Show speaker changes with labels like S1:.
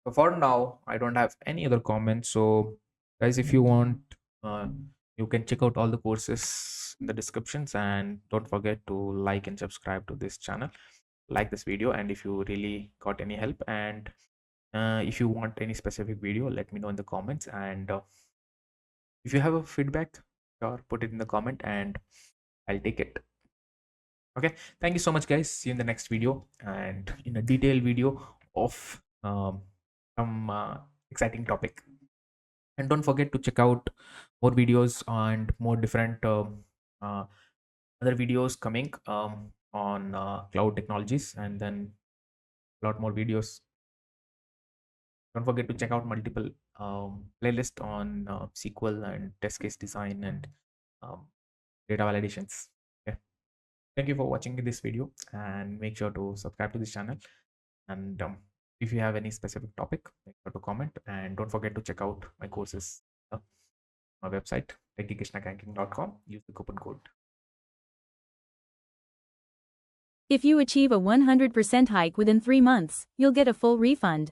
S1: So for now, I don't have any other comments. So, guys, if you want, uh, you can check out all the courses in the descriptions, and don't forget to like and subscribe to this channel. Like this video, and if you really got any help, and if you want any specific video, let me know in the comments. And if you have a feedback, or put it in the comment, and I'll take it. Okay, thank you so much, guys. See you in the next video, and in a detailed video of some exciting topic. And don't forget to check out more videos and more different uh, other videos coming on cloud technologies, and then a lot more videos. Don't forget to check out multiple playlist on SQL and test case design and um, data validations. Okay, thank you for watching this video, and make sure to subscribe to this channel. And if you have any specific topic, make sure to comment, and don't forget to check out my courses, my website techie.com. Use the coupon code.
S2: If you achieve a 100% hike within 3 months, you'll get a full refund.